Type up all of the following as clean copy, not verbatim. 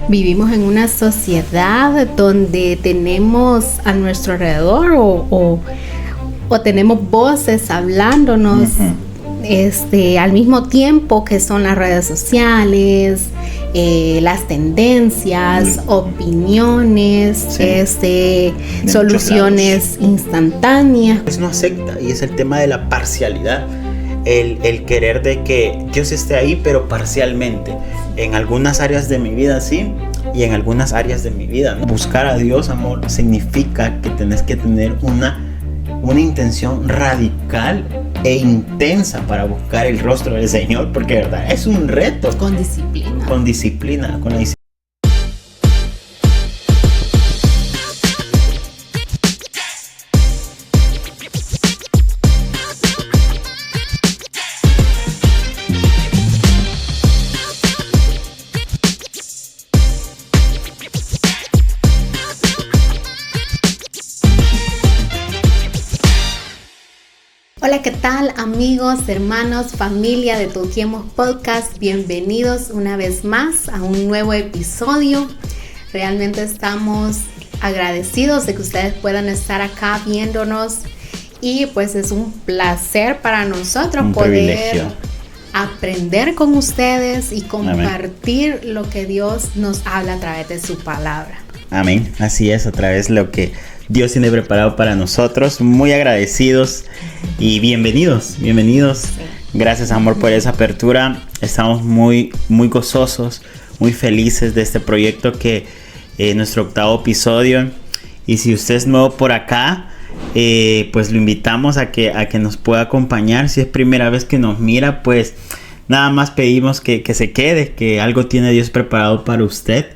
vivimos en una sociedad donde tenemos a nuestro alrededor o tenemos voces hablándonos al mismo tiempo, que son las redes sociales, las tendencias, opiniones, soluciones instantáneas. Es una secta y es el tema de la parcialidad, el querer de que Dios esté ahí pero parcialmente. En algunas áreas de mi vida sí, y en algunas áreas de mi vida no. Buscar a Dios, amor, significa que tenés que tener una intención radical e intensa para buscar el rostro del Señor, porque verdad es un reto. Con disciplina. Con disciplina, con la disciplina. Hola, ¿qué tal, amigos, hermanos, familia de Toquemos Podcast? Bienvenidos una vez más a un nuevo episodio. Realmente estamos agradecidos de que ustedes puedan estar acá viéndonos y pues es un placer para nosotros poder aprender con ustedes y compartir lo que Dios nos habla a través de su palabra. Amén, así es, a través de lo que Dios tiene preparado para nosotros. Muy agradecidos y bienvenidos. Sí. Gracias, amor, por esa apertura. Estamos muy gozosos, muy felices de este proyecto que nuestro 8º episodio. Y si usted es nuevo por acá, pues lo invitamos a que nos pueda acompañar. Si es primera vez que nos mira, pues nada más pedimos que se quede, que algo tiene Dios preparado para usted.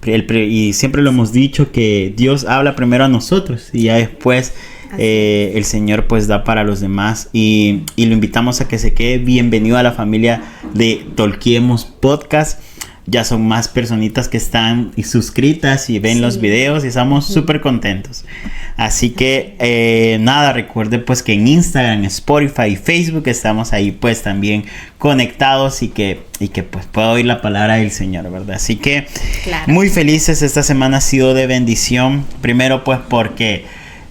Y siempre lo hemos dicho, que Dios habla primero a nosotros y ya después el Señor pues da para los demás, y lo invitamos a que se quede. Bienvenido a la familia de Toquemos Podcast. Ya son más personitas que están suscritas y ven los videos y estamos súper contentos. Así que nada, recuerde pues que en Instagram, Spotify y Facebook estamos ahí pues también conectados y que pues pueda oír la palabra del Señor, ¿verdad? Así que muy felices. Esta semana ha sido de bendición. Primero pues porque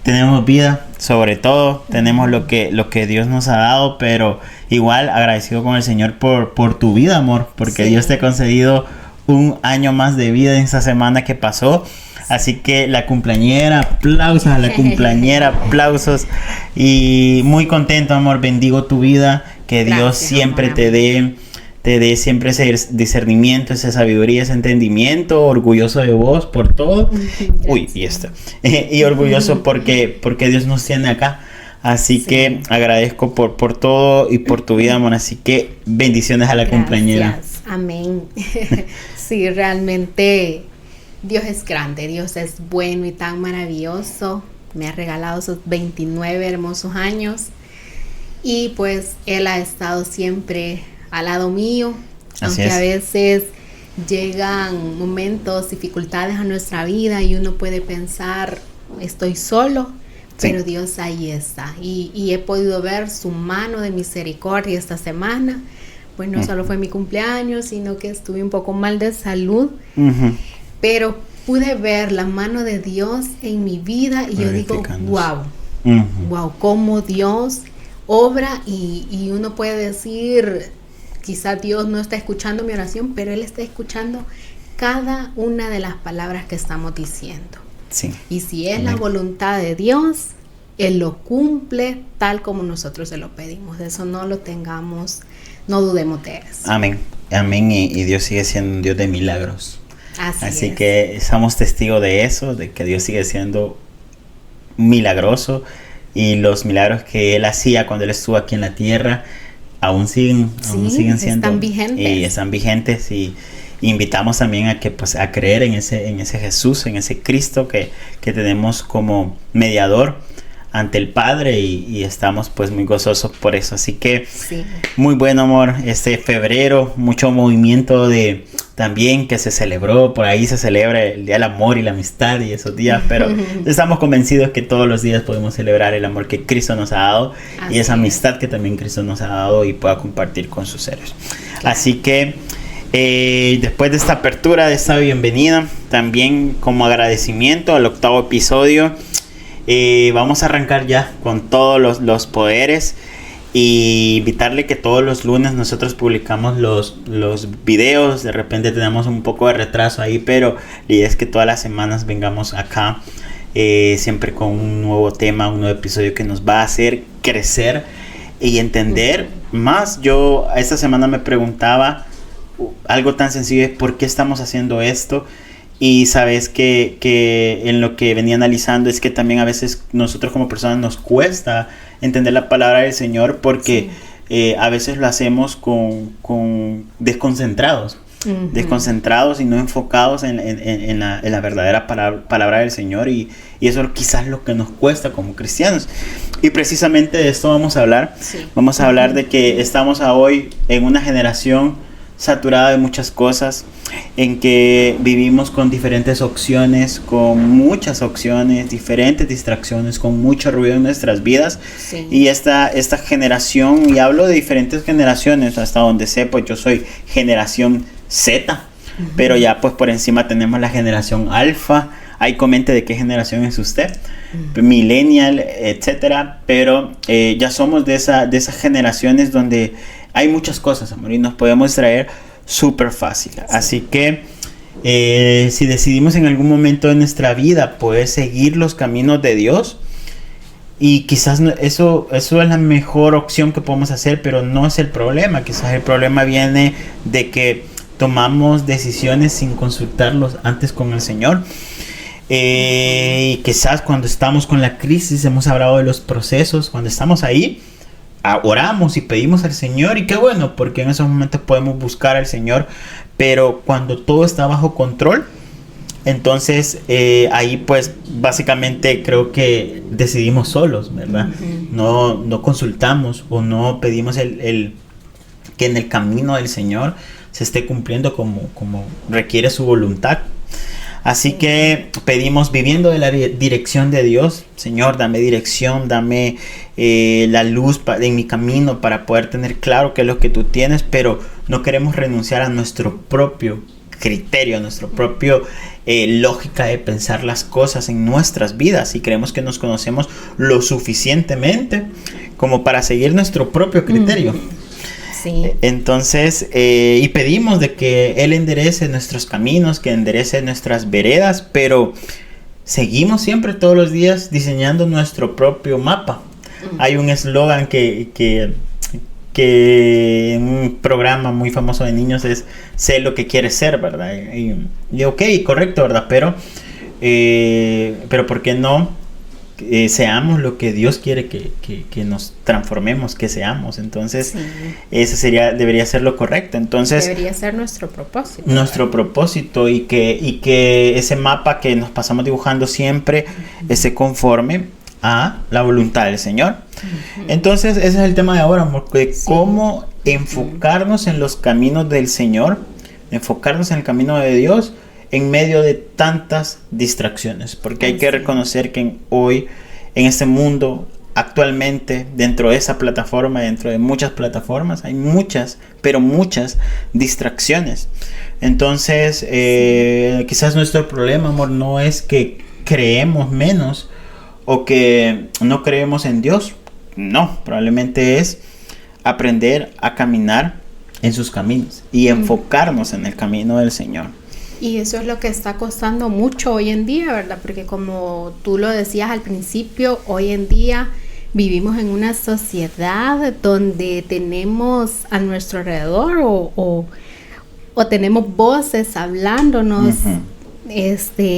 tenemos vida, sobre todo tenemos lo que Dios nos ha dado, pero igual agradecido con el Señor por tu vida, amor, porque Dios te ha concedido un año más de vida en esta semana que pasó. Así que la cumpleañera, aplausos a la cumpleañera, aplausos. Y muy contento, amor, bendigo tu vida, que Dios siempre te dé siempre ese discernimiento, esa sabiduría, ese entendimiento. Orgulloso de vos por todo. Y orgulloso porque Dios nos tiene acá. Así que agradezco por todo y por tu vida, amor. Así que bendiciones a la cumpleañera. Amén. Sí, realmente Dios es grande, Dios es bueno y tan maravilloso. Me ha regalado esos 29 hermosos años y pues Él ha estado siempre al lado mío. Aunque a veces llegan momentos, dificultades a nuestra vida y uno puede pensar, estoy solo. Pero Dios ahí está y he podido ver su mano de misericordia esta semana. Pues no solo fue mi cumpleaños, sino que estuve un poco mal de salud, pero pude ver la mano de Dios en mi vida y yo digo, wow, cómo Dios obra y uno puede decir, quizás Dios no está escuchando mi oración, pero Él está escuchando cada una de las palabras que estamos diciendo. Sí. Y si es la voluntad de Dios, Él lo cumple tal como nosotros se lo pedimos. De eso no lo tengamos, no dudemos de eso. Amén. Y Dios sigue siendo un Dios de milagros. Así es. Que somos testigos de eso, de que Dios sigue siendo milagroso. Y los milagros que Él hacía cuando Él estuvo aquí en la tierra aún siguen siendo. Están vigentes. Y invitamos también a que pues a creer en ese Jesús, en ese Cristo que tenemos como mediador ante el Padre y estamos pues muy gozosos por eso. Así que muy bueno, amor, este febrero, mucho movimiento de también que se celebró, por ahí se celebra el Día del Amor y la Amistad y esos días, pero estamos convencidos que todos los días podemos celebrar el amor que Cristo nos ha dado y esa amistad que también Cristo nos ha dado y pueda compartir con sus seres. Así que Después de esta apertura, de esta bienvenida, también como agradecimiento al 8º episodio, vamos a arrancar ya con todos los poderes. Y invitarle que todos los lunes nosotros publicamos los videos. De repente tenemos un poco de retraso ahí, pero la idea es que todas las semanas vengamos acá, siempre con un nuevo tema, un nuevo episodio que nos va a hacer crecer y entender más. Yo esta semana me preguntaba algo tan sencillo: ¿por qué estamos haciendo esto? Y sabes que en lo que venía analizando es que también a veces nosotros como personas nos cuesta entender la palabra del Señor, porque a veces lo hacemos con desconcentrados, desconcentrados y no enfocados en la verdadera palabra del Señor, y eso quizás es lo que nos cuesta como cristianos. Y precisamente de esto vamos a hablar. Vamos a hablar de que estamos hoy en una generación saturada de muchas cosas, en que vivimos con diferentes opciones, con muchas opciones, diferentes distracciones, con mucho ruido en nuestras vidas. Y esta generación, y hablo de diferentes generaciones, hasta donde sé, pues yo soy generación Z, pero ya pues por encima tenemos la generación Alfa. Ahí comente de qué generación es usted, millennial, etcétera, pero ya somos de esas generaciones donde hay muchas cosas, amor, y nos podemos distraer súper fácil. Así que si decidimos en algún momento de nuestra vida poder seguir los caminos de Dios, y quizás eso es la mejor opción que podemos hacer, pero no es el problema. Quizás el problema viene de que tomamos decisiones sin consultarlos antes con el Señor. Y quizás cuando estamos con la crisis, hemos hablado de los procesos, cuando estamos ahí, oramos y pedimos al Señor, y qué bueno, porque en esos momentos podemos buscar al Señor. Pero cuando todo está bajo control, entonces ahí pues básicamente creo que decidimos solos, ¿verdad? No consultamos o no pedimos que en el camino del Señor se esté cumpliendo como requiere su voluntad. Así que pedimos, viviendo de la dirección de Dios: Señor, dame dirección, dame la luz en mi camino para poder tener claro qué es lo que tú tienes, pero no queremos renunciar a nuestro propio criterio, a nuestra propia lógica de pensar las cosas en nuestras vidas, y creemos que nos conocemos lo suficientemente como para seguir nuestro propio criterio. Entonces, y pedimos de que Él enderece nuestros caminos, que enderece nuestras veredas, pero seguimos siempre todos los días diseñando nuestro propio mapa. Hay un eslogan que en un programa muy famoso de niños es: sé lo que quieres ser, ¿verdad? Y ok, correcto, ¿verdad? Pero ¿por qué no seamos lo que Dios quiere que nos transformemos, que seamos? Entonces ese debería ser lo correcto. Entonces debería ser nuestro propósito. Nuestro propósito, y que ese mapa que nos pasamos dibujando siempre esté conforme a la voluntad del Señor. Entonces ese es el tema de ahora, amor, de cómo enfocarnos en los caminos del Señor, enfocarnos en el camino de Dios en medio de tantas distracciones, porque hay que reconocer que hoy, en este mundo, actualmente, dentro de esa plataforma, dentro de muchas plataformas, hay muchas, pero muchas distracciones. Entonces, quizás nuestro problema, amor, no es que creemos menos o que no creemos en Dios. No, probablemente es aprender a caminar en sus caminos y enfocarnos en el camino del Señor. Y eso es lo que está costando mucho hoy en día, ¿verdad? Porque como tú lo decías al principio, hoy en día vivimos en una sociedad donde tenemos a nuestro alrededor o tenemos voces hablándonos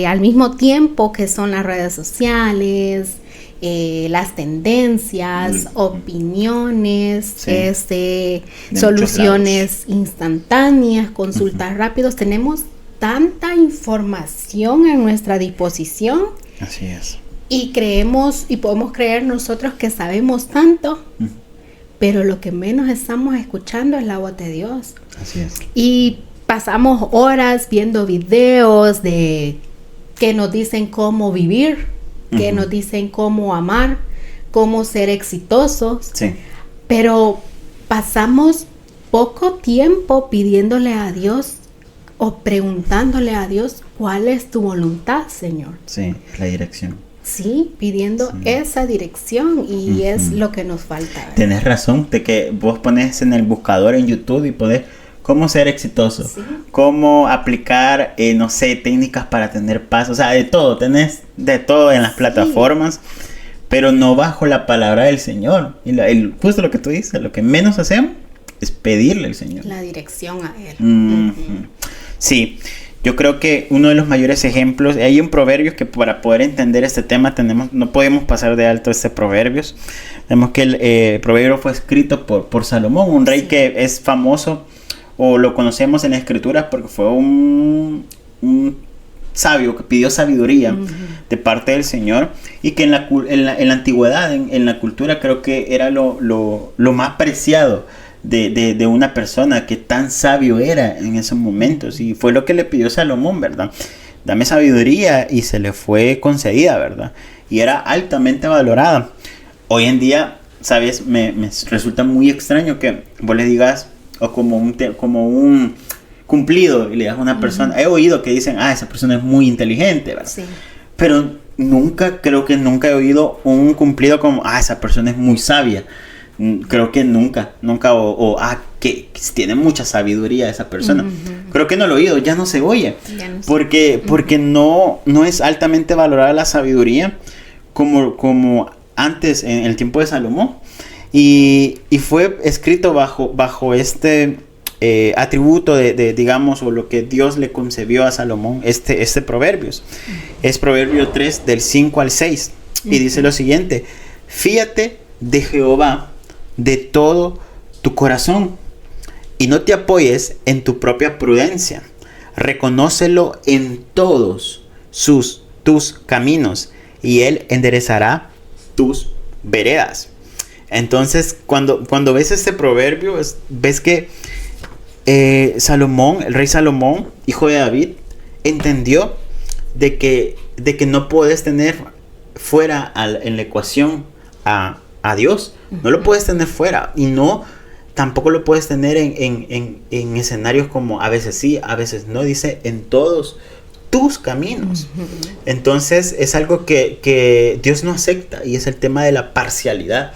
al mismo tiempo, que son las redes sociales, las tendencias, opiniones, soluciones instantáneas, consultas rápidos. Tenemos tanta información a nuestra disposición. Así es. Y creemos y podemos creer nosotros que sabemos tanto, pero lo que menos estamos escuchando es la voz de Dios. Así es. Y pasamos horas viendo videos que nos dicen cómo vivir, que nos dicen cómo amar, cómo ser exitosos. Sí. Pero pasamos poco tiempo pidiéndole a Dios o preguntándole a Dios cuál es tu voluntad, Señor. Sí, la dirección. Sí, pidiendo esa dirección y es lo que nos falta, ¿verdad? Tenés razón, de que vos pones en el buscador en YouTube y pones cómo ser exitoso, cómo aplicar, no sé, técnicas para tener paz, o sea, de todo, tenés de todo en las plataformas, pero no bajo la palabra del Señor. Y justo lo que tú dices, lo que menos hacemos es pedirle al Señor. La dirección a Él. Sí. Yo creo que uno de los mayores ejemplos, hay un Proverbios que para poder entender este tema no podemos pasar de alto este Proverbios. Vemos que el Proverbio fue escrito por Salomón, un rey que es famoso o lo conocemos en la escritura porque fue un sabio que pidió sabiduría de parte del Señor y que en la antigüedad, en la cultura, creo que era lo más preciado de una persona que tan sabio era en esos momentos, y fue lo que le pidió Salomón, ¿verdad? Dame sabiduría, y se le fue concedida, ¿verdad? Y era altamente valorada. Hoy en día, ¿sabes? Me resulta muy extraño que vos le digas, o como un cumplido, y le digas a una persona, he oído que dicen, esa persona es muy inteligente, ¿verdad? Sí. Pero creo que nunca he oído un cumplido como, esa persona es muy sabia. Creo que nunca, que tiene mucha sabiduría esa persona. Creo que no lo he oído, ya no se oye. Porque no es altamente valorada la sabiduría como antes en el tiempo de Salomón. Y fue escrito bajo este atributo de digamos, o lo que Dios le concebió a Salomón, este Proverbios. Es Proverbio 3 del 5 al 6. Y dice lo siguiente: fíate de Jehová de todo tu corazón y no te apoyes en tu propia prudencia. Reconócelo en todos tus caminos y él enderezará tus veredas. Entonces, cuando ves este proverbio, ves que Salomón, el rey Salomón, hijo de David, entendió de que no puedes tener fuera en la ecuación a Dios. No lo puedes tener fuera, y tampoco lo puedes tener en escenarios como a veces sí, a veces no. Dice en todos tus caminos. Entonces es algo que Dios no acepta, y es el tema de la parcialidad.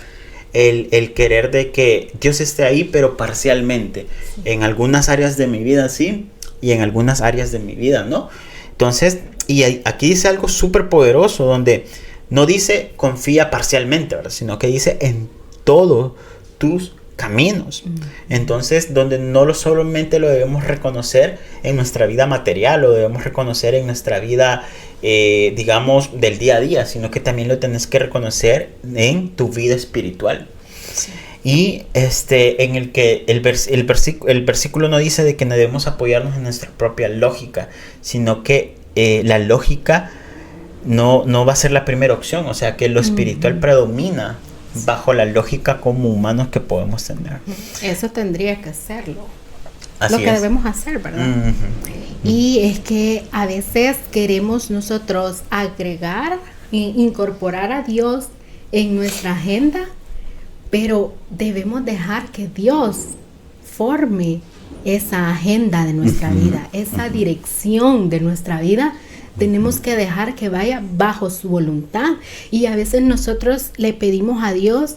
El querer de que Dios esté ahí, pero parcialmente. En algunas áreas de mi vida sí, y en algunas áreas de mi vida no. Entonces, y aquí dice algo súper poderoso, donde no dice confía parcialmente, ¿verdad? Sino que dice en todos tus caminos. Entonces, donde no solamente lo debemos reconocer en nuestra vida material, lo debemos reconocer en nuestra vida, digamos, del día a día, sino que también lo tenés que reconocer en tu vida espiritual. Sí. Y en el que el versículo no dice de que no debemos apoyarnos en nuestra propia lógica, sino que la lógica no va a ser la primera opción. O sea, que lo espiritual predomina bajo la lógica como humanos que podemos tener. Eso tendría que serlo. Lo que debemos hacer, ¿verdad? Y es que a veces queremos nosotros agregar e incorporar a Dios en nuestra agenda, pero debemos dejar que Dios forme esa agenda de nuestra vida, esa dirección de nuestra vida. Tenemos que dejar que vaya bajo su voluntad. Y a veces nosotros le pedimos a Dios,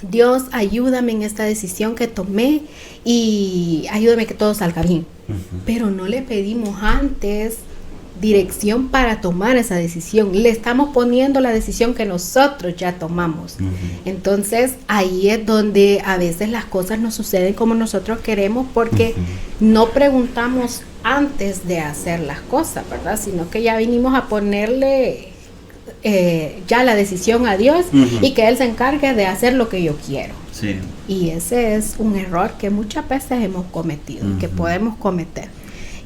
Dios, ayúdame en esta decisión que tomé y ayúdame que todo salga bien. Pero no le pedimos antes dirección para tomar esa decisión. Le estamos poniendo la decisión que nosotros ya tomamos. Entonces ahí es donde a veces las cosas no suceden como nosotros queremos, porque no preguntamos antes de hacer las cosas, ¿verdad? Sino que ya vinimos a ponerle ya la decisión a Dios y que Él se encargue de hacer lo que yo quiero. Sí. Y ese es un error que muchas veces hemos cometido, que podemos cometer.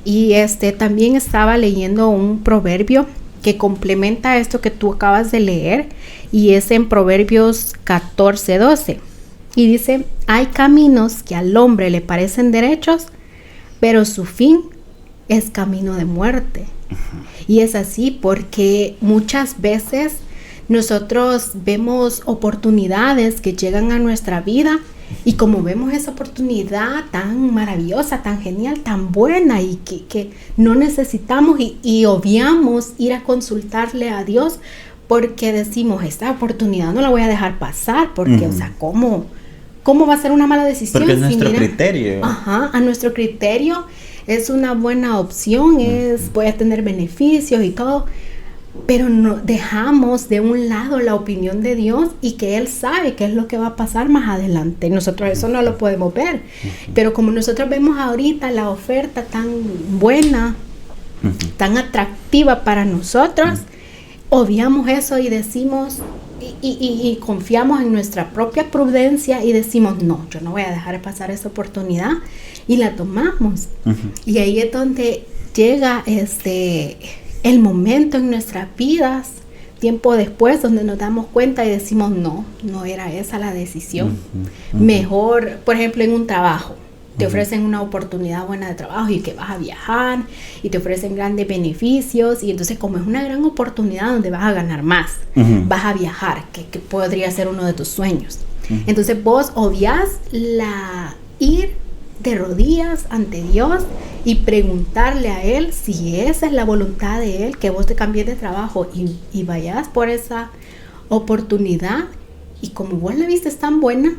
Y también estaba leyendo un proverbio que complementa esto que tú acabas de leer, y es en Proverbios 14:12. Y dice: hay caminos que al hombre le parecen derechos, pero su fin es camino de muerte. Y es así porque muchas veces nosotros vemos oportunidades que llegan a nuestra vida Y como vemos esa oportunidad tan maravillosa, tan genial, tan buena y que no necesitamos y obviamos ir a consultarle a Dios porque decimos, esta oportunidad no la voy a dejar pasar porque, o sea, ¿cómo va a ser una mala decisión? Porque es nuestro criterio. Ajá, a nuestro criterio es una buena opción, puede tener beneficios y todo, pero no dejamos de un lado la opinión de Dios y que Él sabe qué es lo que va a pasar más adelante. Nosotros eso no lo podemos ver, pero como nosotros vemos ahorita la oferta tan buena, tan atractiva para nosotros, obviamos eso y decimos y confiamos en nuestra propia prudencia y decimos, no, yo no voy a dejar pasar esa oportunidad, y la tomamos. Y ahí es donde llega el momento en nuestras vidas, tiempo después, donde nos damos cuenta y decimos, no era esa la decisión. Mejor, por ejemplo, en un trabajo, te ofrecen una oportunidad buena de trabajo y que vas a viajar y te ofrecen grandes beneficios, y entonces como es una gran oportunidad donde vas a ganar más, vas a viajar, que podría ser uno de tus sueños. Entonces vos obvias ir de rodillas ante Dios y preguntarle a Él si esa es la voluntad de Él, que vos te cambies de trabajo y vayas por esa oportunidad, y como vos la viste tan buena,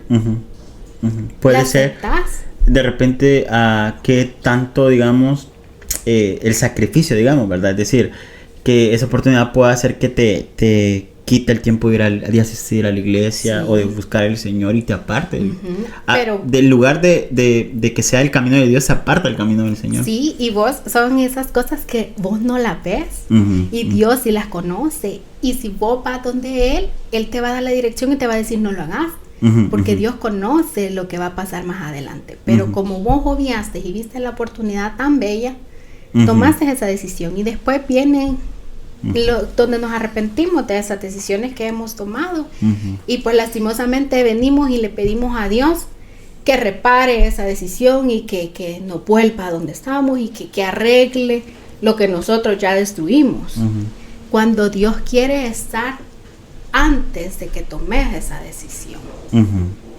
puede ser de repente que tanto, digamos, el sacrificio, digamos, ¿verdad? Es decir, que esa oportunidad pueda hacer que te quita el tiempo de asistir a la iglesia, o de buscar al Señor, y te aparte. Pero del lugar de que sea el camino de Dios, se aparta el camino del Señor. Sí, y vos son esas cosas que vos no las ves, y Dios sí las conoce. Y si vos vas donde Él te va a dar la dirección y te va a decir, no lo hagas. Porque Dios conoce lo que va a pasar más adelante. Pero como vos obviaste y viste la oportunidad tan bella, tomaste esa decisión, y después vienen donde nos arrepentimos de esas decisiones que hemos tomado, y pues lastimosamente venimos y le pedimos a Dios que repare esa decisión y que nos vuelva a donde estamos y que arregle lo que nosotros ya destruimos, cuando Dios quiere estar antes de que tomes esa decisión.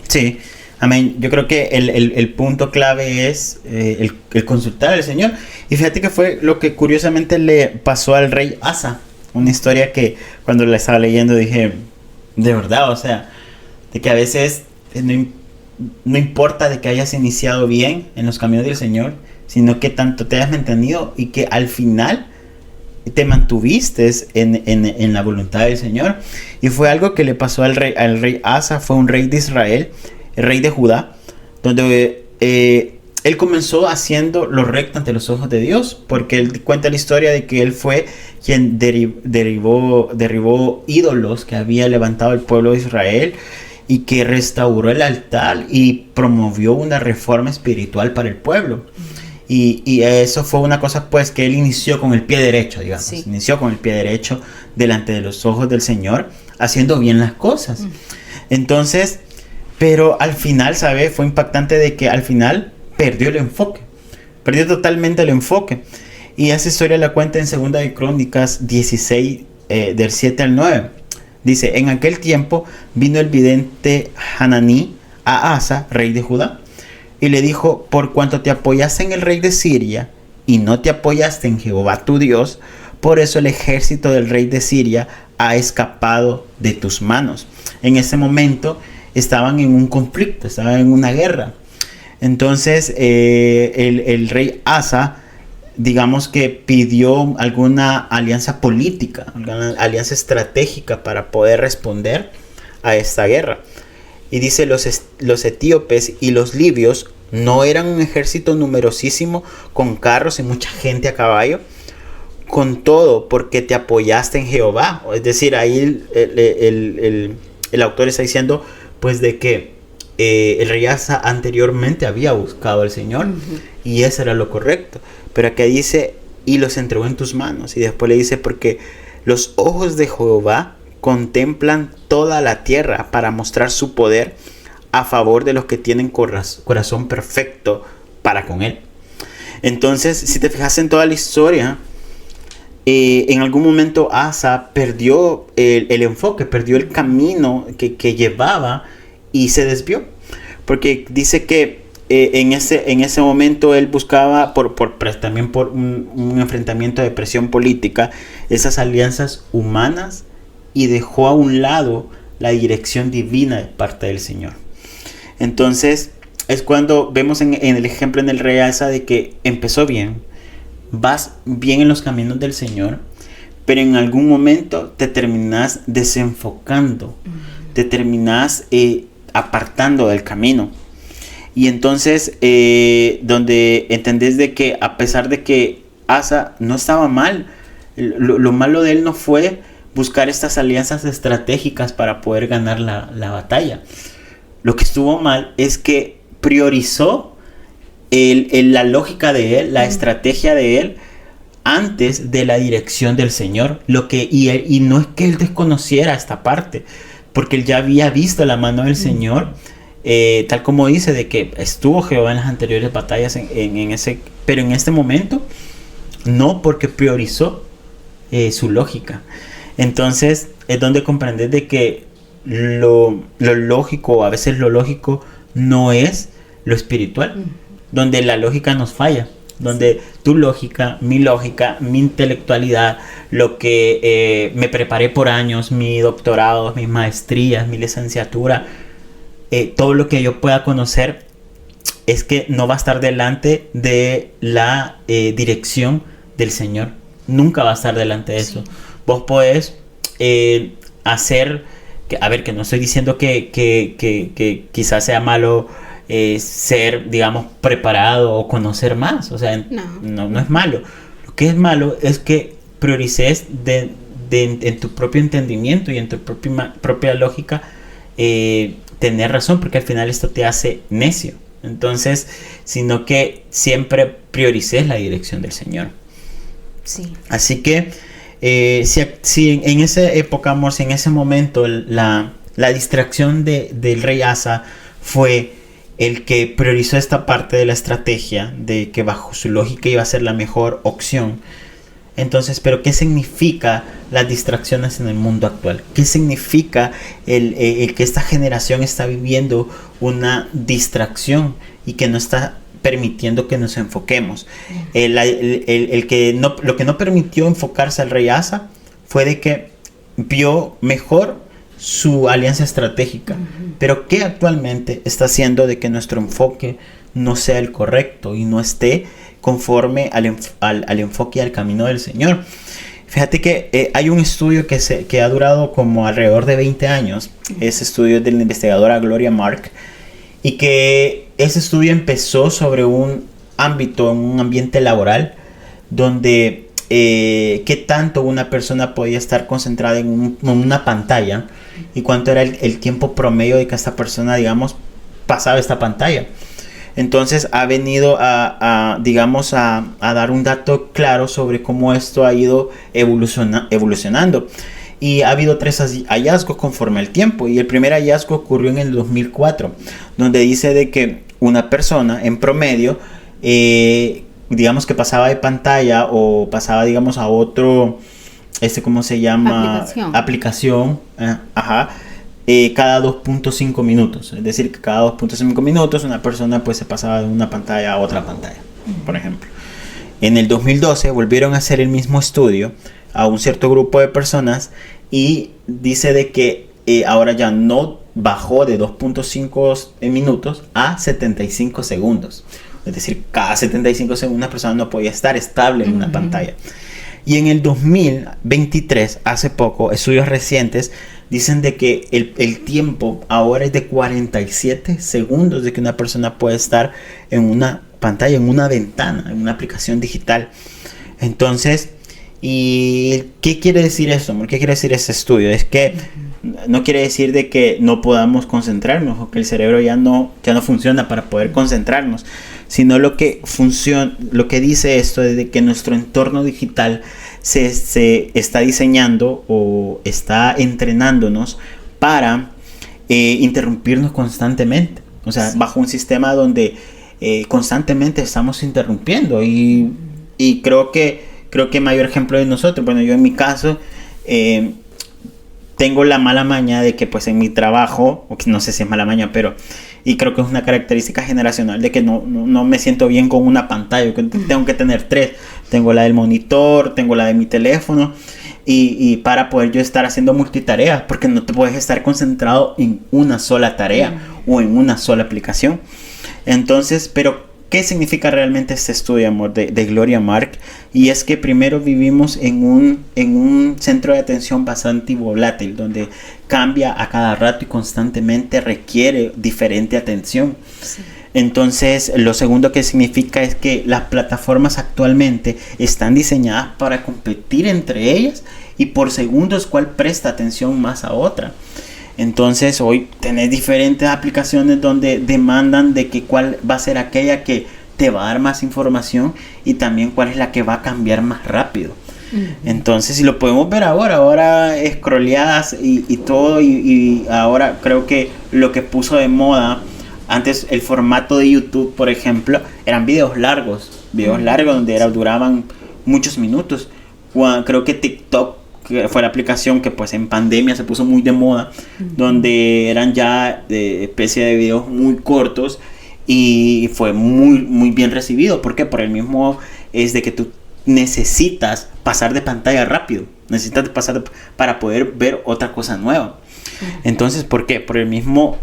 Sí, amén. Yo creo que el punto clave es el consultar al Señor. Y fíjate que fue lo que curiosamente le pasó al rey Asa. Una historia que cuando la estaba leyendo dije, de verdad, o sea, de que a veces no importa de que hayas iniciado bien en los caminos del Señor, sino que tanto te hayas mantenido y que al final te mantuviste en la voluntad del Señor. Y fue algo que le pasó al rey Asa. Fue un rey de Israel, el rey de Judá, donde él comenzó haciendo lo recto ante los ojos de Dios, porque él cuenta la historia de que él fue quien derribó ídolos que había levantado el pueblo de Israel, y que restauró el altar y promovió una reforma espiritual para el pueblo. Y eso fue una cosa pues que él inició con el pie derecho, digamos. Sí. Inició con el pie derecho delante de los ojos del Señor, haciendo bien las cosas. Entonces, pero al final, ¿sabe? Fue impactante de que al final perdió el enfoque. Perdió totalmente el enfoque. Y esa historia la cuenta en 2 de Crónicas 16, del 7 al 9. Dice, en aquel tiempo vino el vidente Hananí a Asa, rey de Judá, y le dijo, por cuanto te apoyaste en el rey de Siria y no te apoyaste en Jehová tu Dios, por eso el ejército del rey de Siria ha escapado de tus manos. En ese momento estaban en un conflicto, estaban en una guerra. Entonces el rey Asa, digamos que pidió alguna alianza política, alguna alianza estratégica para poder responder a esta guerra. Y dice, los etíopes y los libios no eran un ejército numerosísimo con carros y mucha gente a caballo. Con todo, porque te apoyaste en Jehová. Es decir, ahí el autor está diciendo pues de que el rey Asa anteriormente había buscado al Señor, y eso era lo correcto. Pero acá dice, y los entregó en tus manos. Y después le dice, porque los ojos de Jehová contemplan toda la tierra para mostrar su poder a favor de los que tienen corazón perfecto para con él. Entonces, si te fijas en toda la historia, en algún momento Asa perdió el enfoque, perdió el camino que llevaba, y se desvió. porque dice que en ese momento él buscaba, también por un enfrentamiento de presión política, esas alianzas humanas, y dejó a un lado la dirección divina de parte del Señor. Entonces es cuando vemos en el ejemplo en el rey Asa de que empezó bien, vas bien en los caminos del Señor, pero en algún momento te terminas desenfocando, te terminas apartando del camino. Y entonces donde entendés de que a pesar de que Asa no estaba mal, lo malo de él no fue buscar estas alianzas estratégicas para poder ganar la batalla. Lo que estuvo mal es que priorizó la lógica de él, la estrategia de él, antes de la dirección del Señor. Y no es que él desconociera esta parte, porque él ya había visto la mano del Señor, tal como dice, de que estuvo Jehová en las anteriores batallas, pero en este momento no, porque priorizó su lógica. Entonces es donde comprendes de que lo lógico, a veces lo lógico no es lo espiritual, donde la lógica nos falla, donde tu lógica, mi intelectualidad, lo que me preparé por años, mi doctorado, mis maestrías, mi licenciatura, todo lo que yo pueda conocer, es que no va a estar delante de la dirección del Señor. Nunca va a estar delante de eso. Vos podés hacer, que no estoy diciendo que quizás sea malo ser, digamos, preparado o conocer más. O sea, no es malo. Lo que es malo es que priorices en tu propio entendimiento y en tu propia lógica tener razón, porque al final esto te hace necio. Entonces, sino que siempre priorices la dirección del Señor. Sí. Así que si en esa época, amor, si en ese momento la distracción del rey Asa fue el que priorizó esta parte de la estrategia, de que bajo su lógica iba a ser la mejor opción, entonces, ¿pero qué significa las distracciones en el mundo actual? ¿Qué significa el que esta generación está viviendo una distracción y que no está permitiendo que nos enfoquemos? Lo que no permitió enfocarse al rey Asa fue de que vio mejor su alianza estratégica, pero que actualmente está haciendo de que nuestro enfoque no sea el correcto y no esté conforme al enfoque y al camino del Señor. Fíjate que hay un estudio que ha durado como alrededor de 20 años. Ese estudio es de la investigadora Gloria Mark, y que ese estudio empezó sobre un ambiente laboral, donde qué tanto una persona podía estar concentrada en una pantalla y cuánto era el tiempo promedio de que esta persona, digamos, pasaba esta pantalla. Entonces ha venido a dar un dato claro sobre cómo esto ha ido evolucionando. Y ha habido 3 hallazgos conforme al tiempo. Y el primer hallazgo ocurrió en el 2004, donde dice de que una persona en promedio, digamos que pasaba de pantalla o pasaba, digamos, a otro, ¿cómo se llama? Aplicación. Cada 2.5 minutos. Es decir, que cada 2.5 minutos una persona pues se pasaba de una pantalla a otra pantalla, por ejemplo. En el 2012 volvieron a hacer el mismo estudio a un cierto grupo de personas, y dice de que ahora ya no bajó de 2.5 minutos a 75 segundos. Es decir, cada 75 segundos una persona no podía estar estable en una pantalla. Y en el 2023, hace poco, estudios recientes dicen de que el tiempo ahora es de 47 segundos de que una persona puede estar en una pantalla, en una ventana, en una aplicación digital. Entonces, ¿y qué quiere decir eso? ¿Qué quiere decir ese estudio? Es que no quiere decir de que no podamos concentrarnos o que el cerebro ya no funciona para poder concentrarnos, sino lo que dice esto es de que nuestro entorno digital se está diseñando o está entrenándonos para interrumpirnos constantemente. O sea, bajo un sistema donde constantemente estamos interrumpiendo, y creo que mayor ejemplo de nosotros, bueno, yo en mi caso tengo la mala maña de que pues en mi trabajo, o que no sé si es mala maña, pero y creo que es una característica generacional de que no me siento bien con una pantalla, que tengo que tener 3. Tengo la del monitor, tengo la de mi teléfono, y para poder yo estar haciendo multitareas, porque no te puedes estar concentrado en una sola tarea o en una sola aplicación. Entonces, pero ¿qué significa realmente este estudio, amor, de Gloria Mark? Y es que primero vivimos en un centro de atención bastante volátil, donde cambia a cada rato y constantemente requiere diferente atención. Sí. Entonces, lo segundo que significa es que las plataformas actualmente están diseñadas para competir entre ellas y por segundos cuál presta atención más a otra. Entonces hoy tenés diferentes aplicaciones donde demandan de que cuál va a ser aquella que te va a dar más información y también cuál es la que va a cambiar más rápido. Entonces, si lo podemos ver ahora scrolleadas y todo, y ahora creo que lo que puso de moda, antes el formato de YouTube, por ejemplo, eran videos largos donde duraban muchos minutos. Creo que TikTok, que fue la aplicación que pues en pandemia se puso muy de moda, donde eran ya de especie de videos muy cortos y fue muy, muy bien recibido. ¿Por qué? Por el mismo es de que tú necesitas pasar de pantalla rápido, para poder ver otra cosa nueva. Entonces, ¿por qué? Por el mismo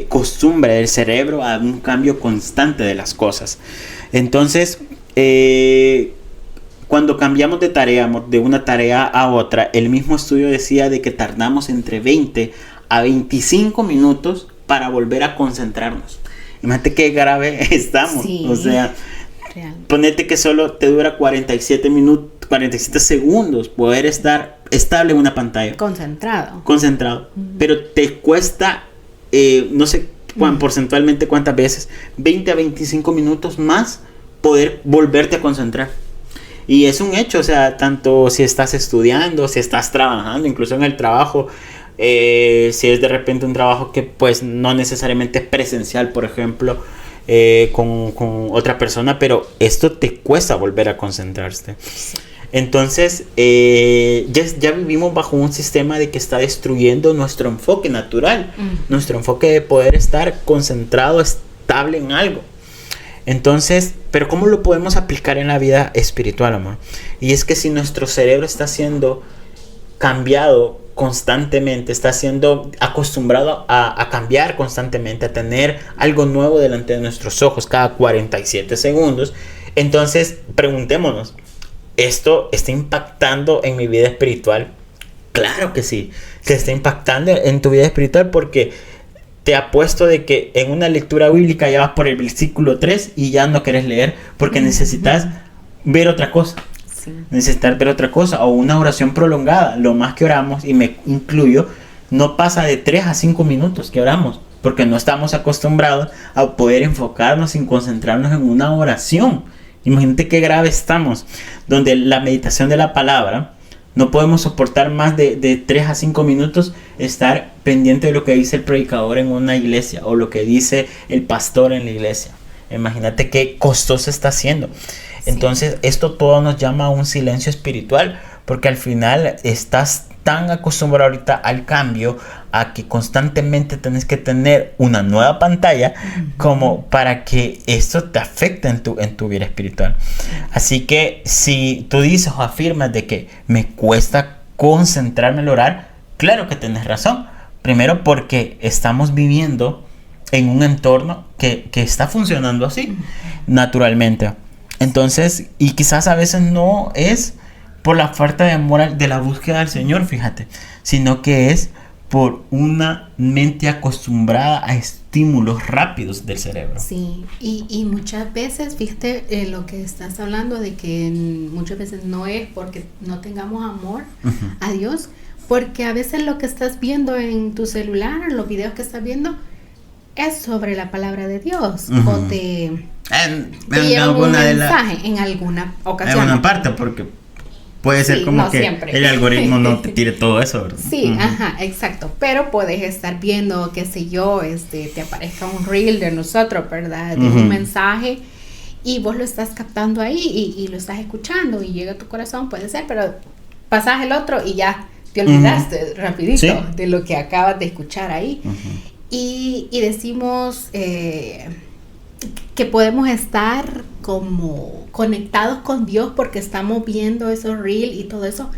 costumbre del cerebro a un cambio constante de las cosas. Entonces, cuando cambiamos de tarea, de una tarea a otra, el mismo estudio decía de que tardamos entre 20 a 25 minutos para volver a concentrarnos. Imagínate qué grave estamos. Sí, o sea, realmente. Ponete que solo te dura 47 segundos poder estar estable en una pantalla. Concentrado. Pero te cuesta, no sé porcentualmente cuántas veces, 20 a 25 minutos más poder volverte a concentrar. Y es un hecho, o sea, tanto si estás estudiando, si estás trabajando, incluso en el trabajo, si es de repente un trabajo que pues no necesariamente es presencial, por ejemplo, con otra persona, pero esto te cuesta volver a concentrarte. Sí. Entonces, ya vivimos bajo un sistema de que está destruyendo nuestro enfoque natural, nuestro enfoque de poder estar concentrado, estable en algo. Entonces, pero ¿cómo lo podemos aplicar en la vida espiritual, amor? Y es que si nuestro cerebro está siendo cambiado constantemente, está siendo acostumbrado a cambiar constantemente, a tener algo nuevo delante de nuestros ojos cada 47 segundos, entonces preguntémonos, ¿esto está impactando en mi vida espiritual? Claro que sí, te está impactando en tu vida espiritual, porque te apuesto de que en una lectura bíblica ya vas por el versículo 3 y ya no quieres leer porque necesitas ver otra cosa. Sí. Necesitas ver otra cosa, o una oración prolongada. Lo más que oramos, y me incluyo, no pasa de 3 a 5 minutos que oramos, porque no estamos acostumbrados a poder enfocarnos y concentrarnos en una oración. Imagínate qué grave estamos, donde la meditación de la palabra no podemos soportar más de 3 a 5 minutos estar pendiente de lo que dice el predicador en una iglesia o lo que dice el pastor en la iglesia. Imagínate qué costoso está haciendo. Sí. Entonces, esto todo nos llama a un silencio espiritual, porque al final estás tan acostumbrado ahorita al cambio, a que constantemente tienes que tener una nueva pantalla como para que esto te afecte en tu vida espiritual. Así que si tú dices o afirmas de que me cuesta concentrarme al orar, claro que tienes razón. Primero porque estamos viviendo en un entorno que está funcionando así, naturalmente. Entonces, y quizás a veces no es por la falta de amor de la búsqueda del Señor, fíjate, sino que es por una mente acostumbrada a estímulos rápidos del cerebro. Sí, y muchas veces, fíjate, lo que estás hablando de que muchas veces no es porque no tengamos amor a Dios, porque a veces lo que estás viendo en tu celular, los videos que estás viendo, es sobre la palabra de Dios, o te llevan un mensaje en alguna ocasión. En una parte, porque puede ser como no que siempre. El algoritmo no te tire todo eso, ¿verdad? Sí, ajá, exacto. Pero puedes estar viendo, qué sé yo, te aparezca un reel de nosotros, ¿verdad? De un mensaje, y vos lo estás captando ahí y lo estás escuchando y llega a tu corazón, puede ser, pero pasas el otro y ya te olvidaste rapidito de lo que acabas de escuchar ahí. y decimos que podemos estar como conectados con Dios porque estamos viendo esos reels y todo eso,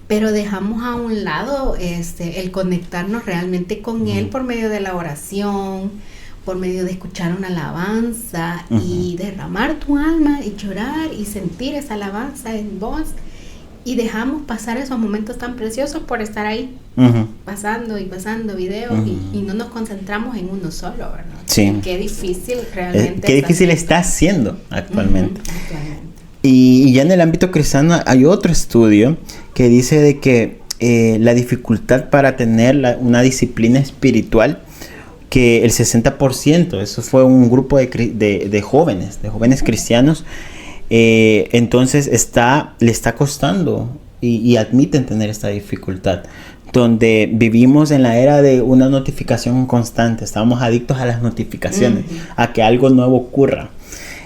pero dejamos a un lado el conectarnos realmente con Él por medio de la oración, por medio de escuchar una alabanza y derramar tu alma y llorar y sentir esa alabanza en voz, y dejamos pasar esos momentos tan preciosos por estar ahí pasando y pasando videos y no nos concentramos en uno solo, ¿verdad? Sí. Qué difícil realmente. Qué difícil está haciendo actualmente. Y ya en el ámbito cristiano hay otro estudio que dice de que la dificultad para tener una disciplina espiritual, que el 60%, eso fue un grupo de jóvenes cristianos, entonces le está costando y admiten tener esta dificultad, donde vivimos en la era de una notificación constante, estamos adictos a las notificaciones, a que algo nuevo ocurra.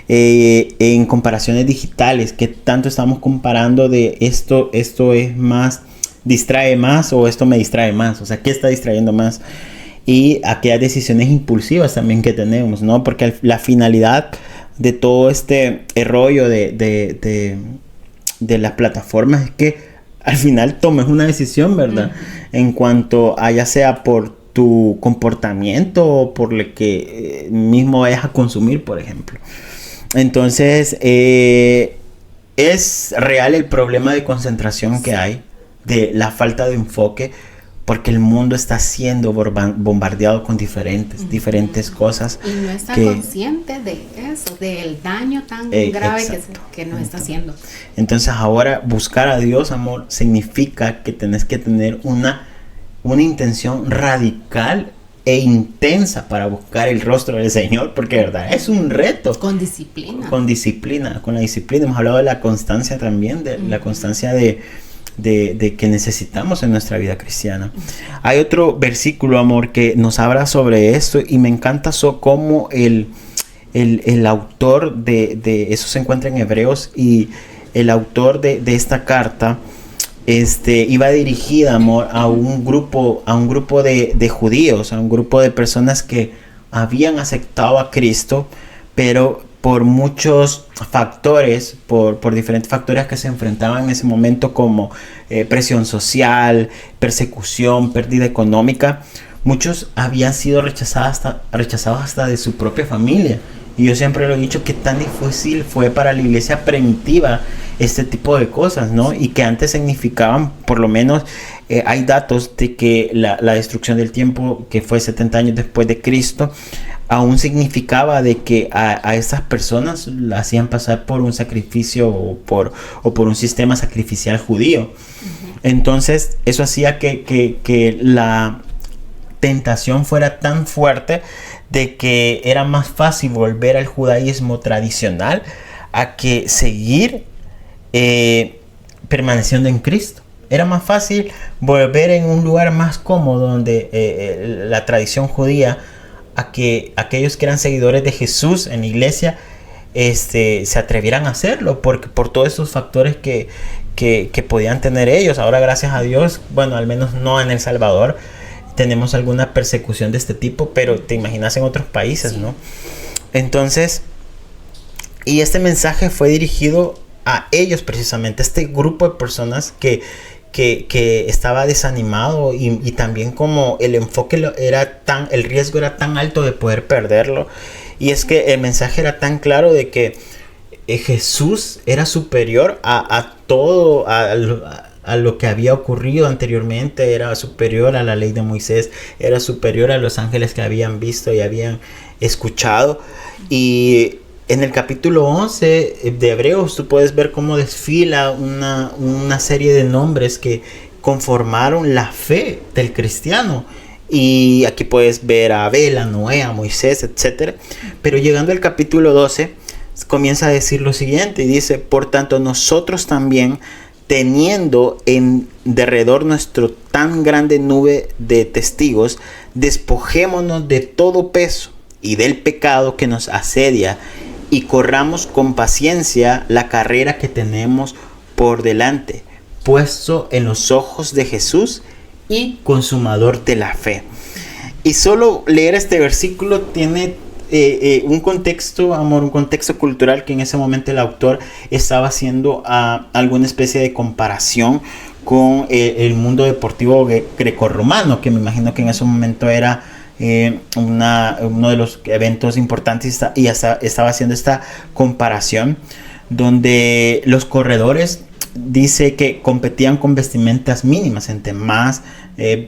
En comparaciones digitales, que tanto estamos comparando de esto es más, distrae más, o esto me distrae más, o sea, ¿qué está distrayendo más? Y aquellas decisiones impulsivas también que tenemos, ¿no? Porque la finalidad de todo este rollo de las plataformas es que al final tomes una decisión, ¿verdad? En cuanto a, ya sea por tu comportamiento o por lo que mismo vayas a consumir, por ejemplo. Entonces, es real el problema de concentración que hay, de la falta de enfoque, porque el mundo está siendo bombardeado con diferentes cosas. Y no está consciente de eso, del daño tan grave que nos está haciendo. Entonces ahora buscar a Dios, amor, significa que tenés que tener una intención radical e intensa para buscar el rostro del Señor, porque verdad es un reto. Con disciplina. Con la disciplina. Hemos hablado de la constancia también, de la constancia de que necesitamos en nuestra vida cristiana. Hay otro versículo, amor, que nos habla sobre esto, y me encanta cómo el autor de eso se encuentra en Hebreos, y el autor de esta carta iba dirigida, amor, a un grupo de judíos, a un grupo de personas que habían aceptado a Cristo, pero por muchos factores, por diferentes factores que se enfrentaban en ese momento, como presión social, persecución, pérdida económica, muchos habían sido rechazados hasta de su propia familia. Y yo siempre lo he dicho, que tan difícil fue para la iglesia primitiva este tipo de cosas, ¿no? Y que antes significaban, por lo menos, hay datos de que la destrucción del tiempo, que fue 70 años después de Cristo, aún significaba de que a estas personas la hacían pasar por un sacrificio o por un sistema sacrificial judío. Entonces eso hacía que la tentación fuera tan fuerte de que era más fácil volver al judaísmo tradicional a que seguir permaneciendo en Cristo. Era más fácil volver en un lugar más cómodo, donde la tradición judía, a que aquellos que eran seguidores de Jesús en la iglesia se atrevieran a hacerlo, porque por todos esos factores que podían tener ellos. Ahora, gracias a Dios, bueno, al menos no en El Salvador tenemos alguna persecución de este tipo, pero te imaginas en otros países, sí, ¿no? Entonces, y este mensaje fue dirigido a ellos precisamente, este grupo de personas que estaba desanimado, y también como el enfoque el riesgo era tan alto de poder perderlo. Y es que el mensaje era tan claro de que Jesús era superior a todo, a lo que había ocurrido anteriormente, era superior a la ley de Moisés, era superior a los ángeles que habían visto y habían escuchado. Y en el capítulo 11 de Hebreos tú puedes ver cómo desfila una serie de nombres que conformaron la fe del cristiano. Y aquí puedes ver a Abel, a Noé, a Moisés, etc. Pero llegando al capítulo 12, comienza a decir lo siguiente, y dice: por tanto nosotros también, teniendo en derredor nuestro tan grande nube de testigos, despojémonos de todo peso y del pecado que nos asedia, y corramos con paciencia la carrera que tenemos por delante, puesto en los ojos de Jesús y consumador de la fe. Y solo leer este versículo tiene un contexto, amor, un contexto cultural que en ese momento el autor estaba haciendo alguna especie de comparación con el mundo deportivo grecorromano, que me imagino que en ese momento era uno de los eventos importantes, y estaba haciendo esta comparación donde los corredores dice que competían con vestimentas mínimas, entre más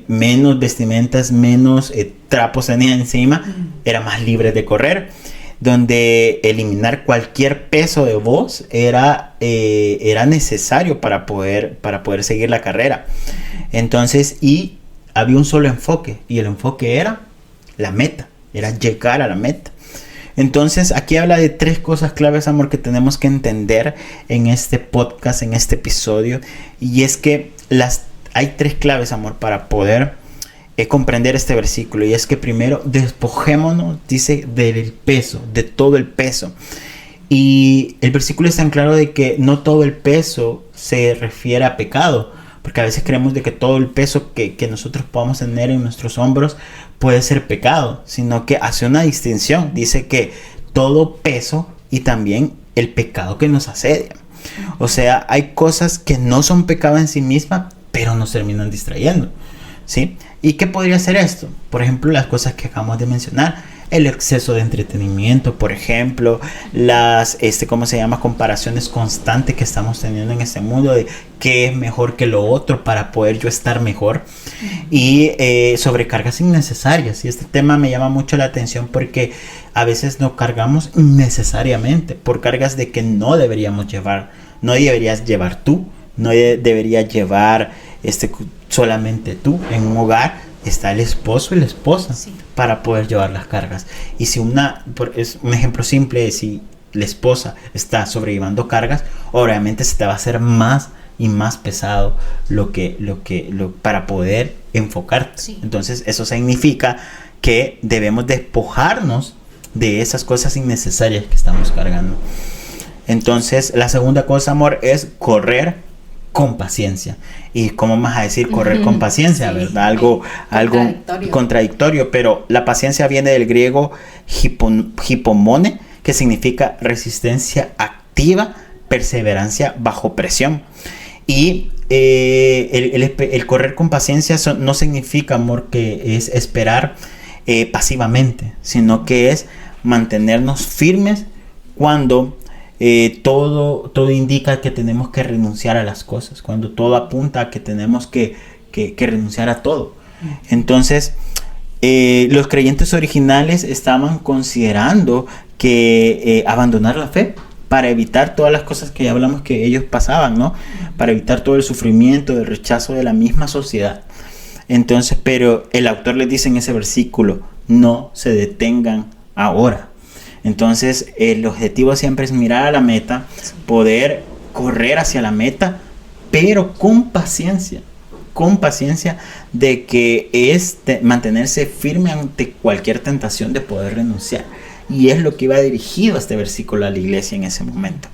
menos vestimentas, menos trapos tenían encima, era más libre de correr, donde eliminar cualquier peso de voz era necesario para poder seguir la carrera. Entonces, y había un solo enfoque, y el enfoque era la meta, era llegar a la meta. Entonces, aquí habla de 3 cosas claves, amor, que tenemos que entender en este podcast, en este episodio. Y es que hay 3 claves, amor, para poder comprender este versículo. Y es que primero, despojémonos, dice, del peso, de todo el peso. Y el versículo es tan claro de que no todo el peso se refiere a pecado. Porque a veces creemos de que todo el peso que nosotros podamos tener en nuestros hombros puede ser pecado, sino que hace una distinción. Dice que todo peso y también el pecado que nos asedia. O sea, hay cosas que no son pecado en sí mismas, pero nos terminan distrayendo, ¿sí? ¿Y qué podría ser esto? Por ejemplo, las cosas que acabamos de mencionar. El exceso de entretenimiento, por ejemplo, las comparaciones constantes que estamos teniendo en este mundo de qué es mejor que lo otro para poder yo estar mejor, y sobrecargas innecesarias. Y este tema me llama mucho la atención porque a veces nos cargamos innecesariamente por cargas de que no deberíamos llevar. No deberías llevar tú, no deberías llevar solamente tú. En un hogar está el esposo y la esposa, sí, para poder llevar las cargas. Y si es un ejemplo simple, si la esposa está sobrellevando cargas, obviamente se te va a hacer más y más pesado para poder enfocarte. Sí. Entonces eso significa que debemos despojarnos de esas cosas innecesarias que estamos cargando. Entonces la segunda cosa, amor, es correr con paciencia. ¿Y cómo vas a decir correr con paciencia? Sí, ¿verdad? Algo contradictorio, pero la paciencia viene del griego hipomone, que significa resistencia activa, perseverancia bajo presión. Y el correr con paciencia no significa, amor, que es esperar pasivamente, sino que es mantenernos firmes cuando todo indica que tenemos que renunciar a las cosas, cuando todo apunta a que tenemos que renunciar a todo. Entonces, los creyentes originales estaban considerando que abandonar la fe para evitar todas las cosas que ya hablamos que ellos pasaban, ¿no? Para evitar todo el sufrimiento, el rechazo de la misma sociedad. Entonces, pero el autor les dice en ese versículo, no se detengan ahora. Entonces, el objetivo siempre es mirar a la meta, poder correr hacia la meta, pero con paciencia de que es mantenerse firme ante cualquier tentación de poder renunciar. Y es lo que iba dirigido a este versículo a la iglesia en ese momento.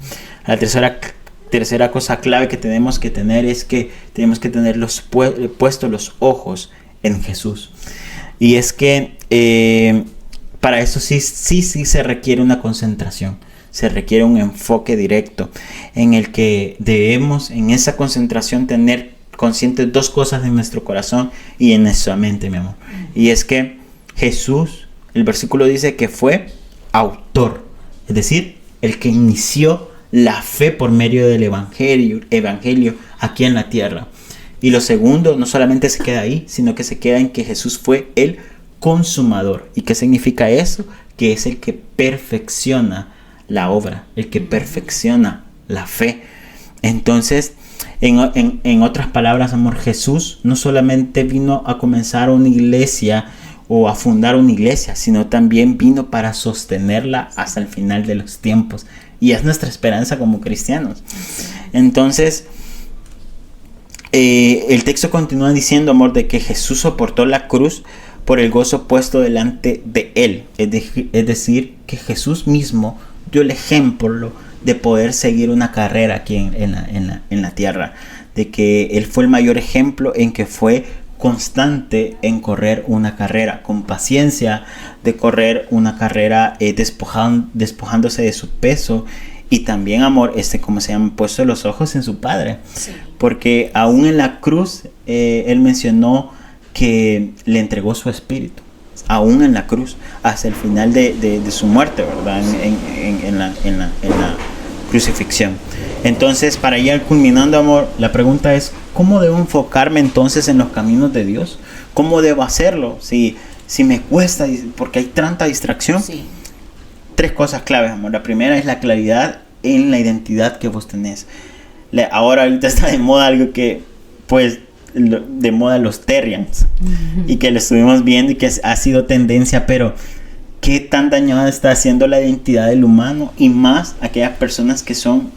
La tercera cosa clave que tenemos que tener es que tenemos que tener puestos los ojos en Jesús. Y es que para eso sí se requiere una concentración, se requiere un enfoque directo en el que debemos en esa concentración tener conscientes 2 cosas en nuestro corazón y en nuestra mente, mi amor. Y es que Jesús, el versículo dice que fue autor, es decir, el que inició la fe por medio del evangelio aquí en la tierra. Y lo segundo, no solamente se queda ahí, sino que se queda en que Jesús fue el consumador. ¿Y qué significa eso? Que es el que perfecciona la obra, el que perfecciona la fe. Entonces, en otras palabras, amor, Jesús no solamente vino a comenzar una iglesia o a fundar una iglesia, sino también vino para sostenerla hasta el final de los tiempos. Y es nuestra esperanza como cristianos. Entonces, el texto continúa diciendo, amor, de que Jesús soportó la cruz por el gozo puesto delante de él. Es decir, que Jesús mismo dio el ejemplo de poder seguir una carrera aquí en la tierra. De que él fue el mayor ejemplo en que fue constante en correr una carrera, con paciencia, de correr una carrera despojándose de su peso. Y también, amor, como se han puesto los ojos en su Padre. Sí. Porque aún en la cruz, Él mencionó que le entregó su espíritu. Aún en la cruz, hasta el final de su muerte, ¿verdad? En la crucifixión. Entonces, para ir culminando, amor, la pregunta es, ¿cómo debo enfocarme entonces en los caminos de Dios? ¿Cómo debo hacerlo? Si me cuesta, porque hay tanta distracción. Sí. 3 cosas claves, amor. La primera es la claridad en la identidad que vos tenés. Ahorita está de moda algo que, pues, de moda los Terrians. Y que lo estuvimos viendo y que ha sido tendencia, pero qué tan dañada está haciendo la identidad del humano, y más aquellas personas que son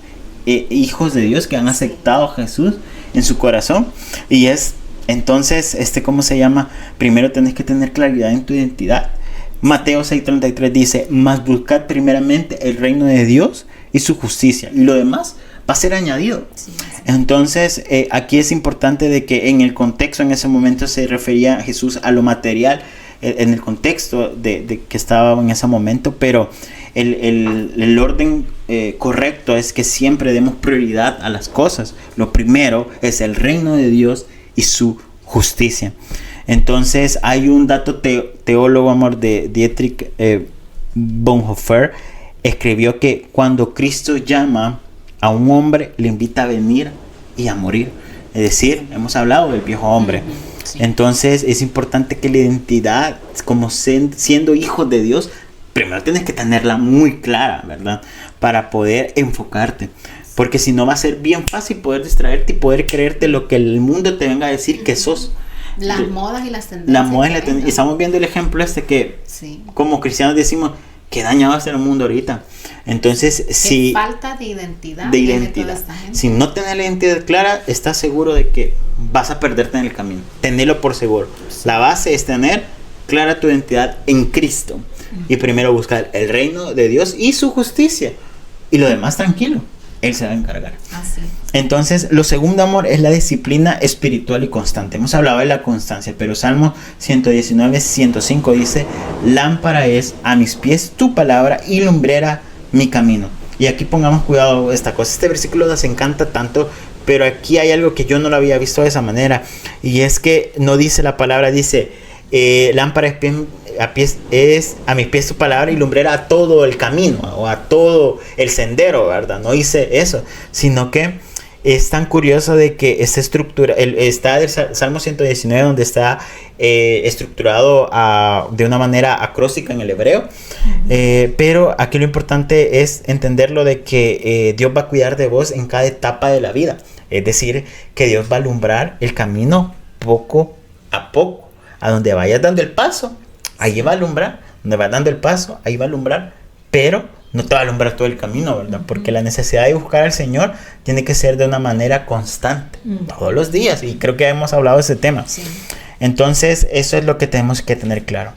hijos de Dios, que han aceptado a Jesús en su corazón. Y entonces, ¿cómo se llama? Primero tenés que tener claridad en tu identidad. Mateo 6:33 dice, mas buscad primeramente el reino de Dios y su justicia, y lo demás va a ser añadido. Sí. Entonces, aquí es importante de que en el contexto, en ese momento se refería a Jesús a lo material, en el contexto de que estaba en ese momento, pero el orden correcto es que siempre demos prioridad a las cosas. Lo primero es el reino de Dios y su justicia. Entonces, hay un dato teólogo, amor, de Dietrich Bonhoeffer, escribió que cuando Cristo llama a un hombre, le invita a venir y a morir. Es decir, hemos hablado del viejo hombre. Sí. Entonces, es importante que la identidad, como siendo hijos de Dios, primero tienes que tenerla muy clara, ¿verdad? Para poder enfocarte. Porque si no, va a ser bien fácil poder distraerte y poder creerte lo que el mundo te venga a decir que sos. Las modas y las tendencias. Las modas y las tendencias. Estamos viendo el ejemplo que, sí, como cristianos decimos, que dañado está el mundo ahorita. Entonces, si falta de identidad. Si no tienes la identidad clara, estás seguro de que vas a perderte en el camino. Tenelo por seguro. Sí. La base es tener clara tu identidad en Cristo. Y primero buscar el reino de Dios y su justicia. Y lo demás, tranquilo. Él se va a encargar. Así. Entonces, lo segundo, amor, es la disciplina espiritual y constante. Hemos hablado de la constancia, pero Salmo 119, 105 dice, lámpara es a mis pies tu palabra y lumbrera mi camino. Y aquí pongamos cuidado esta cosa. Este versículo nos encanta tanto, pero aquí hay algo que yo no lo había visto de esa manera. Y es que no dice la palabra, dice, lámpara es a mis pies tu palabra y lumbrera a todo el camino o a todo el sendero, ¿verdad? No dice eso, sino que es tan curioso de que esta estructura, está el Salmo 119 donde está estructurado de una manera acróstica en el hebreo, pero aquí lo importante es entenderlo de que Dios va a cuidar de vos en cada etapa de la vida, es decir, que Dios va a alumbrar el camino poco a poco, a donde vayas dando el paso, ahí va a alumbrar, donde vas dando el paso, ahí va a alumbrar, pero no te va a alumbrar todo el camino, ¿verdad? Porque la necesidad de buscar al Señor tiene que ser de una manera constante, todos los días, y creo que hemos hablado de ese tema. Sí. Entonces, eso es lo que tenemos que tener claro.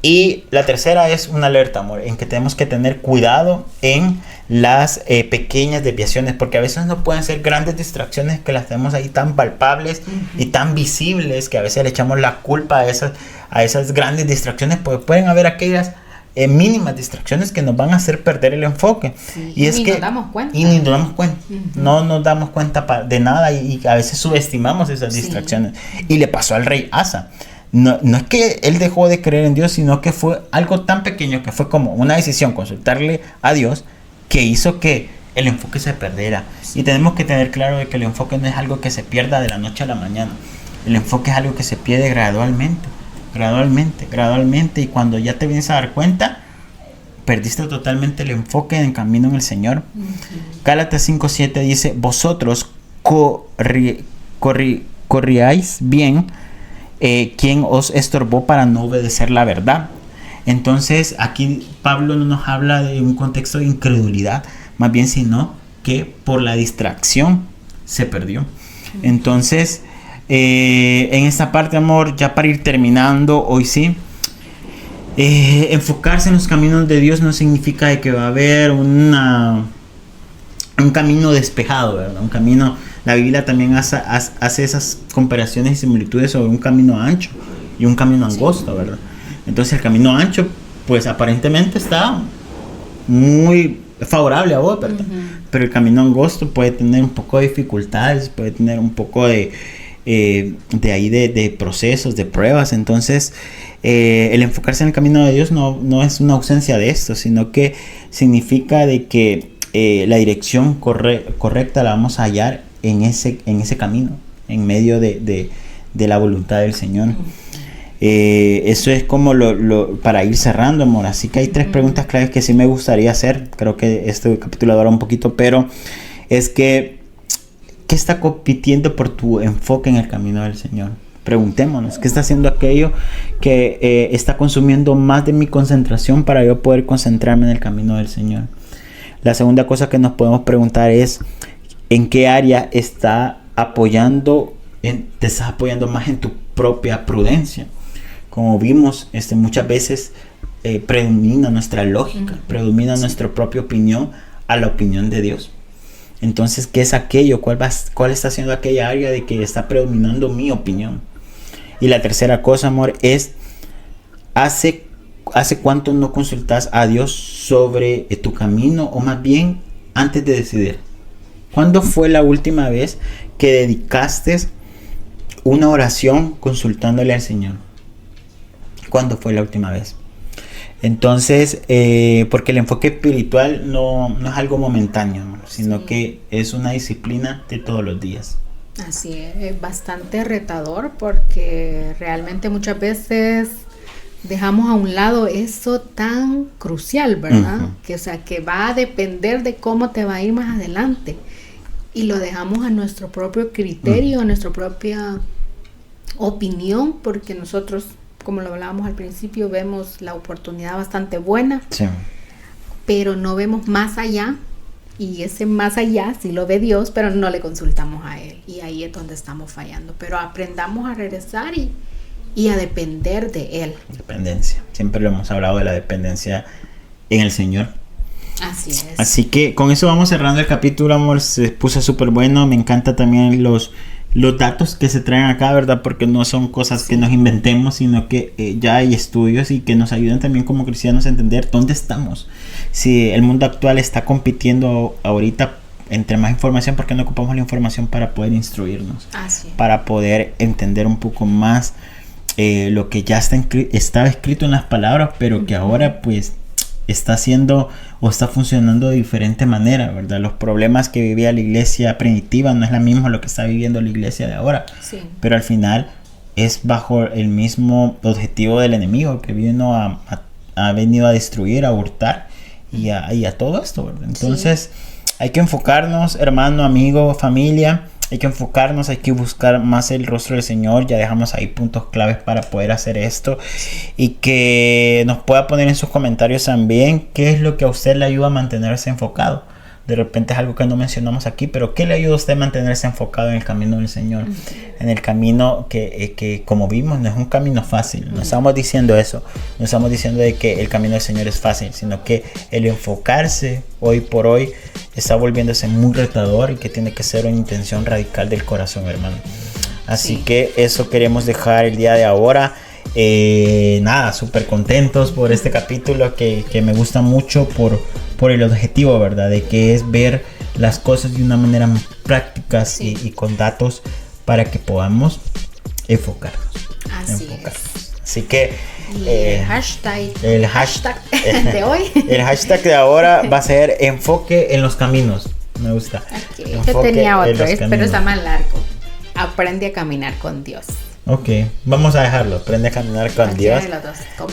Y la tercera es una alerta, amor, en que tenemos que tener cuidado en las pequeñas desviaciones, porque a veces no pueden ser grandes distracciones que las tenemos ahí tan palpables y tan visibles, que a veces le echamos la culpa a esas grandes distracciones, porque pueden haber aquellas mínimas distracciones que nos van a hacer perder el enfoque. Sí, y es que nos damos cuenta. Y ni nos damos cuenta. No nos damos cuenta de nada y a veces subestimamos esas distracciones. Y le pasó al rey Asa. No es que él dejó de creer en Dios, sino que fue algo tan pequeño que fue como una decisión, consultarle a Dios, que hizo que el enfoque se perdiera. Sí. Y tenemos que tener claro de que el enfoque no es algo que se pierda de la noche a la mañana. El enfoque es algo que se pierde gradualmente, y cuando ya te vienes a dar cuenta, perdiste totalmente el enfoque en camino en el Señor. Gálatas 5:7 dice, vosotros corríais bien, quien os estorbó para no obedecer la verdad. Entonces aquí Pablo no nos habla de un contexto de incredulidad, más bien sino que por la distracción se perdió. Entonces en esta parte, amor, ya para ir terminando hoy, sí, enfocarse en los caminos de Dios no significa que va a haber un camino despejado, ¿verdad? Un camino La Biblia también hace esas comparaciones y similitudes sobre un camino ancho y un camino angosto, ¿verdad? Entonces el camino ancho, pues aparentemente está muy favorable a vos, ¿verdad? Uh-huh. Pero el camino angosto puede tener un poco de dificultades, puede tener un poco de procesos, de pruebas. Entonces el enfocarse en el camino de Dios no es una ausencia de esto, sino que significa de que la dirección correcta la vamos a hallar en ese camino, en medio de la voluntad del Señor. Eso es como para ir cerrando, amor. Así que hay 3 preguntas claves que sí me gustaría hacer. Creo que este capítulo dura un poquito, pero es que ¿qué está compitiendo por tu enfoque en el camino del Señor? Preguntémonos, ¿qué está haciendo aquello que está consumiendo más de mi concentración para yo poder concentrarme en el camino del Señor? La segunda cosa que nos podemos preguntar es ¿en qué área te estás apoyando más en tu propia prudencia? Como vimos, muchas veces predomina nuestra lógica, predomina nuestra propia opinión a la opinión de Dios. Entonces, ¿qué es aquello? ¿Cuál está siendo aquella área de que está predominando mi opinión? Y la tercera cosa, amor, es ¿hace cuánto no consultas a Dios sobre tu camino? O más bien, antes de decidir. ¿Cuándo fue la última vez que dedicaste una oración consultándole al Señor? ¿Cuándo fue la última vez? Entonces, porque el enfoque espiritual no es algo momentáneo, ¿no? Sino que es una disciplina de todos los días. Así es bastante retador porque realmente muchas veces dejamos a un lado eso tan crucial, ¿verdad? Uh-huh. Que va a depender de cómo te va a ir más adelante. Y lo dejamos a nuestro propio criterio, a nuestra propia opinión, porque nosotros, como lo hablábamos al principio, vemos la oportunidad bastante buena, sí, pero no vemos más allá, y ese más allá sí lo ve Dios, pero no le consultamos a Él, y ahí es donde estamos fallando. Pero aprendamos a regresar y a depender de Él. Dependencia, siempre lo hemos hablado de la dependencia en el Señor. Así es. Así que con eso vamos cerrando el capítulo, amor. Se puso súper bueno. Me encanta también los datos que se traen acá, ¿verdad? Porque no son cosas que nos inventemos, sino que ya hay estudios y que nos ayudan también como cristianos a entender dónde estamos. Si el mundo actual está compitiendo ahorita entre más información, ¿por qué no ocupamos la información para poder instruirnos? Para poder entender un poco más lo que ya estaba escrito en las palabras, pero que ahora pues está haciendo o está funcionando de diferente manera, ¿verdad? Los problemas que vivía la iglesia primitiva no es la misma lo que está viviendo la iglesia de ahora. Sí. Pero al final es bajo el mismo objetivo del enemigo que ha venido a destruir, a hurtar y a todo esto, ¿verdad? Entonces hay que enfocarnos, hermano, amigo, familia. Hay que enfocarnos, hay que buscar más el rostro del Señor. Ya dejamos ahí puntos claves para poder hacer esto. Y que nos pueda poner en sus comentarios también qué es lo que a usted le ayuda a mantenerse enfocado. De repente es algo que no mencionamos aquí, pero ¿qué le ayuda a usted a mantenerse enfocado en el camino del Señor? En el camino que como vimos, no es un camino fácil. No estamos diciendo eso. No estamos diciendo de que el camino del Señor es fácil, sino que el enfocarse hoy por hoy está volviéndose muy retador y que tiene que ser una intención radical del corazón, hermano. Así que eso queremos dejar el día de ahora. Súper contentos por este capítulo que me gusta mucho por el objetivo, ¿verdad? De que es ver las cosas de una manera más práctica y con datos para que podamos enfocarnos. Así es. Así que el hashtag de hoy. El hashtag de ahora va a ser enfoque en los caminos. Me gusta. Okay. Yo tenía otro, pero está más largo. Aprende a caminar con Dios. Ok, vamos a dejarlo. Aprende a caminar con Dios.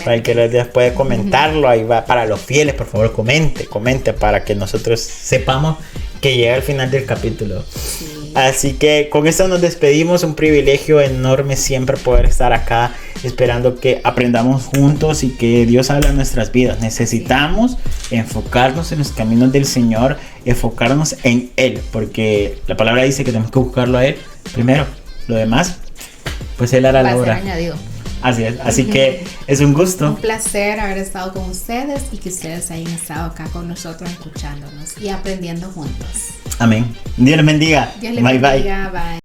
Para que los días pueda comentarlo. Ahí va. Para los fieles, por favor, comente para que nosotros sepamos que llega al final del capítulo. Sí. Así que con esto nos despedimos. Un privilegio enorme siempre poder estar acá, esperando que aprendamos juntos y que Dios hable en nuestras vidas. Necesitamos enfocarnos en los caminos del Señor, enfocarnos en Él, porque la palabra dice que tenemos que buscarlo a Él primero. Lo demás, pues Él hará la obra. Así es, así que es un gusto. Un placer haber estado con ustedes y que ustedes hayan estado acá con nosotros escuchándonos y aprendiendo juntos. Amén. Dios les bendiga. Dios les bendiga. Bye.